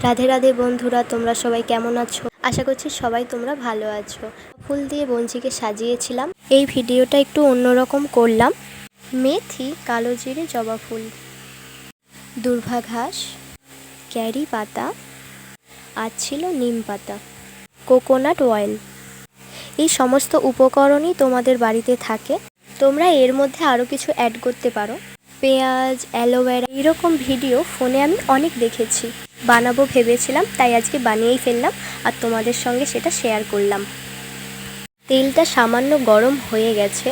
রাধে রাধে বন্ধুরা, তোমরা সবাই কেমন আছো? আশা করছি সবাই তোমরা ভালো আছো। ফুল দিয়ে বঞ্চিকে সাজিয়েছিলাম। এই ভিডিওটা একটু অন্যরকম করলাম। মেথি, কালো জিরে, জবা ফুল, দূর্বা ঘাস, ক্যারি পাতা, আর ছিল নিম পাতা, কোকোনাট অয়েল। এই সমস্ত উপকরণই তোমাদের বাড়িতে থাকে। তোমরা এর মধ্যে আরও কিছু অ্যাড করতে পারো, পেঁয়াজ, অ্যালোভেরা। এইরকম ভিডিও ফোনে আমি অনেক দেখেছি, বানাবো ভেবেছিলাম, তাই আজকে বানিয়েই ফেললাম আর তোমাদের সঙ্গে সেটা শেয়ার করলাম। তেলটা সামান্য গরম হয়ে গেছে।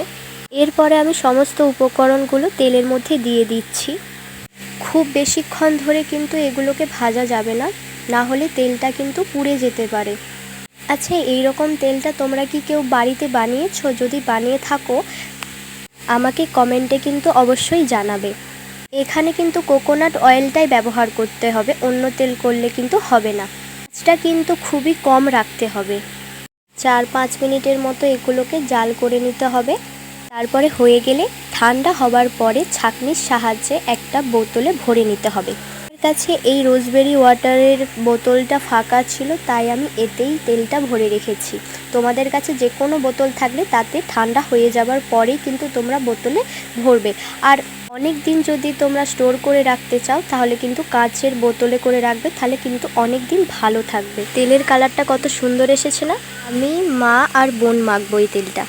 এরপরে আমি সমস্ত উপকরণগুলো তেলের মধ্যে দিয়ে দিচ্ছি। খুব বেশিক্ষণ ধরে কিন্তু এগুলোকে ভাজা যাবে না, না হলে তেলটা কিন্তু পুড়ে যেতে পারে। আচ্ছা, এই রকম তেলটা তোমরা কি কেউ বাড়িতে বানিয়েছো? যদি বানিয়ে থাকো আমাকে কমেন্টে কিন্তু অবশ্যই জানাবে। এখানে কিন্তু কোকোনাট অয়েলটাই ব্যবহার করতে হবে, অন্য তেল করলে কিন্তু হবে না। আঁচটা কিন্তু খুবই কম রাখতে হবে। 4-5 মিনিটের মতো এগুলোকে জাল করে নিতে হবে। তারপরে হয়ে গেলে ঠান্ডা হবার পরে ছাঁকনির সাহায্যে একটা বোতলে ভরে নিতে হবে। আমার কাছে এই রোজবেরি ওয়াটারের বোতলটা ফাঁকা ছিল, তাই আমি এতেই তেলটা ভরে রেখেছি। তোমাদের কাছে যে কোনো বোতল থাকলে তাতে ঠান্ডা হয়ে যাবার পরেই কিন্তু তোমরা বোতলে ভরবে। আর অনেক দিন যদি তোমরা স্টোর করে রাখতে চাও তাহলে কিন্তু কাঁচের বোতলে করে রাখবে, তাহলে কিন্তু অনেক দিন ভালো থাকবে। তেলের কালারটা কত সুন্দর এসেছে না? আমি, মা আর বোন মাখবো এই তেলটা।